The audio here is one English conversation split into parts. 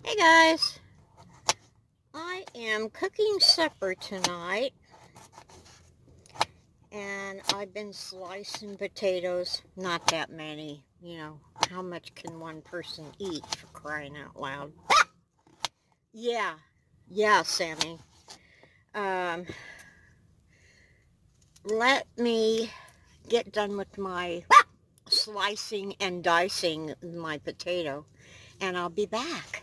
Hey guys, I am cooking supper tonight, and I've been slicing potatoes. Not that many, how much can one person eat, for crying out loud? Yeah, Sammy. Um, Let me get done with my slicing and dicing my potato, and I'll be back.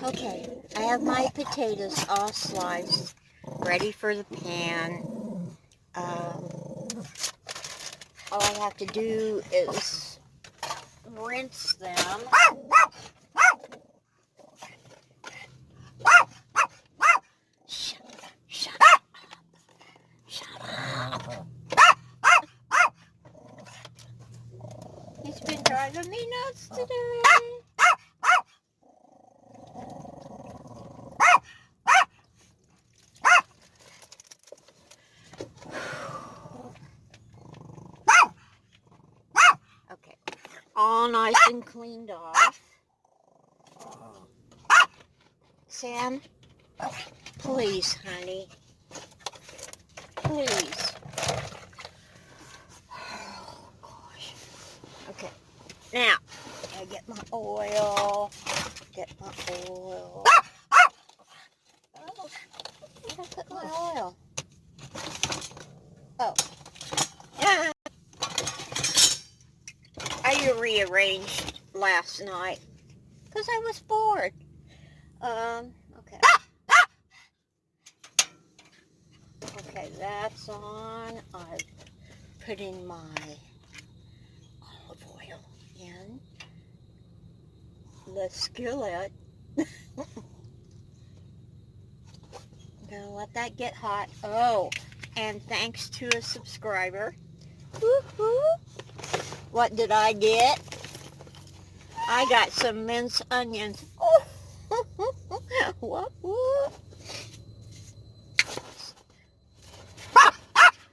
Okay, I have my potatoes all sliced, ready for the pan. All I have to do is rinse them. Shut up. Shut up. He's been driving me nuts today. Okay, all nice and cleaned off. Sam, please, honey. Please. Oh, gosh. Okay, now, I get my oil. Oh, where did I put my oil? Oh. I rearranged last night because I was bored. Okay. Okay, that's on. I've put in my olive oil in the skillet. Gonna let that get hot. Oh, and thanks to a subscriber. Woo-hoo. What did I get? I got some minced onions. Oh, what?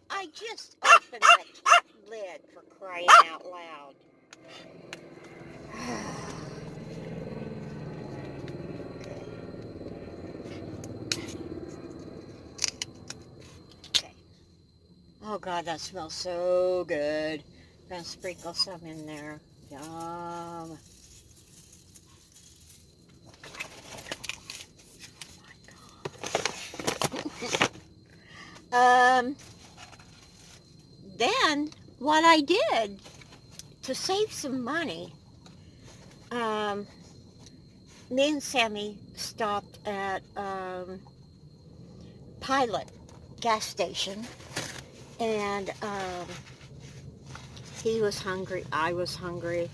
I just opened the lid, for crying out loud. Okay. Oh God, that smells so good. Gonna sprinkle some in there. Yum. Then what I did to save some money, me and Sammy stopped at Pilot gas station, and he was hungry, I was hungry.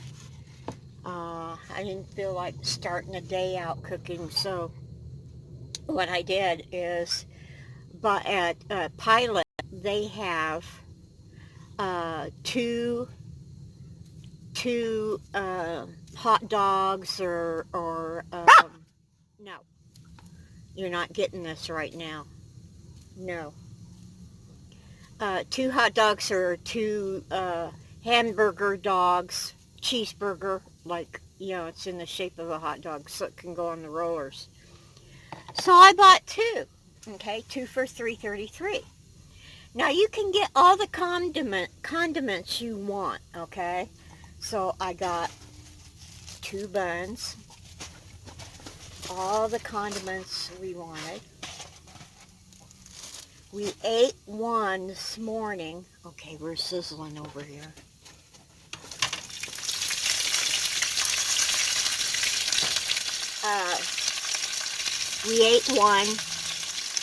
I didn't feel like starting a day out cooking, so what I did is, but at Pilot they have two hot dogs or no, you're not getting this right now. No. 2 hot dogs or 2 hamburger dogs, cheeseburger, like, it's in the shape of a hot dog, so it can go on the rollers. So I bought 2. Okay, 2 for $3.33. Now you can get all the condiments you want. Okay, so I got 2 buns, all the condiments we wanted. We ate one this morning. Okay, we're sizzling over here. We ate one,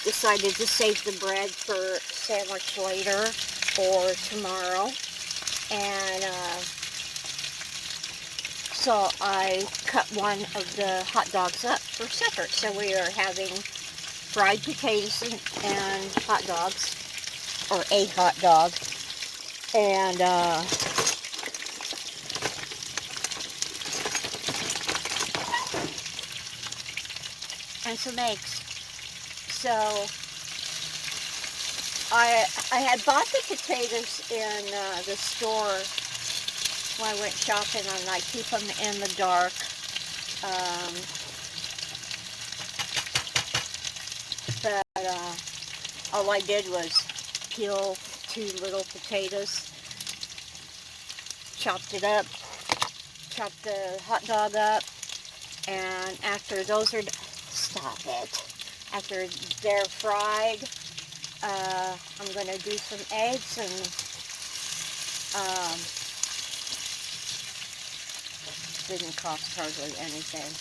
decided to save the bread for sandwich later or tomorrow, and so I cut one of the hot dogs up for supper. So we are having fried potatoes and hot dogs, or a hot dog, and some eggs. So I had bought the potatoes in the store when I went shopping, and I keep them in the dark. But all I did was peel 2 little potatoes, chopped it up, chopped the hot dog up, and after those are, stop it, after they're fried, I'm going to do some eggs, and didn't cost hardly anything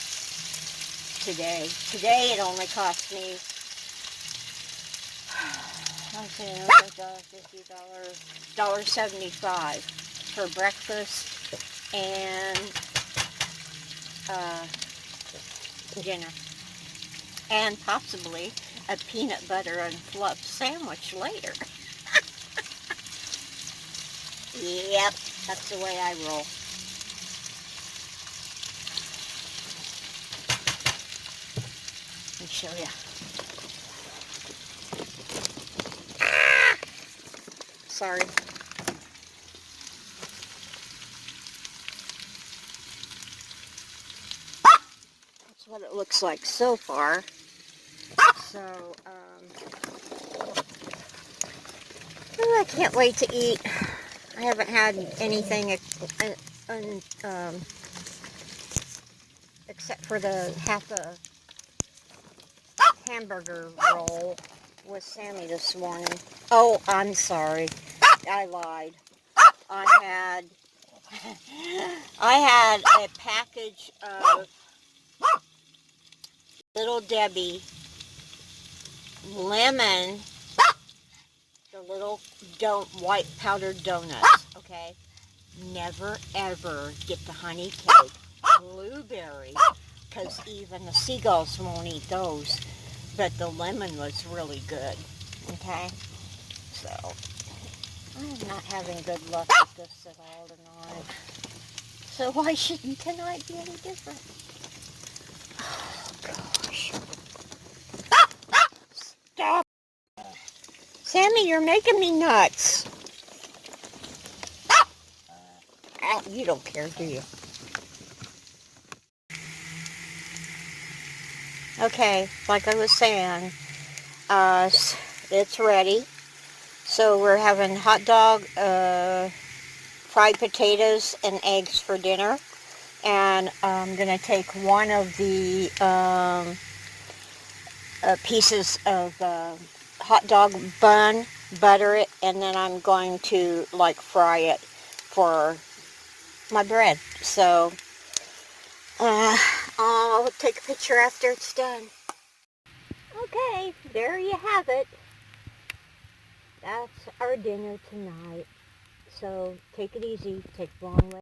today. Today it only cost me $1.75 for breakfast and dinner, and possibly a peanut butter and fluff sandwich later. Yep, that's the way I roll. Let me show you. Sorry. That's what it looks like so far. So, I can't wait to eat. I haven't had anything except for the half a hamburger roll with Sammy this morning. Oh, I'm sorry. I lied. I had a package of Little Debbie lemon, the little white powdered donuts, okay? Never ever get the honey cake blueberry, because even the seagulls won't eat those. But the lemon was really good, okay? So, I am not having good luck with this at all tonight. So why shouldn't tonight be any different? Oh, gosh. Stop! Sammy, you're making me nuts. You don't care, do you? Okay, like I was saying, it's ready. So we're having hot dog, fried potatoes, and eggs for dinner. And I'm going to take one of the pieces of hot dog bun, butter it, and then I'm going to fry it for my bread. So I'll take a picture after it's done. Okay, there you have it. That's our dinner tonight. So take it easy, take a long way.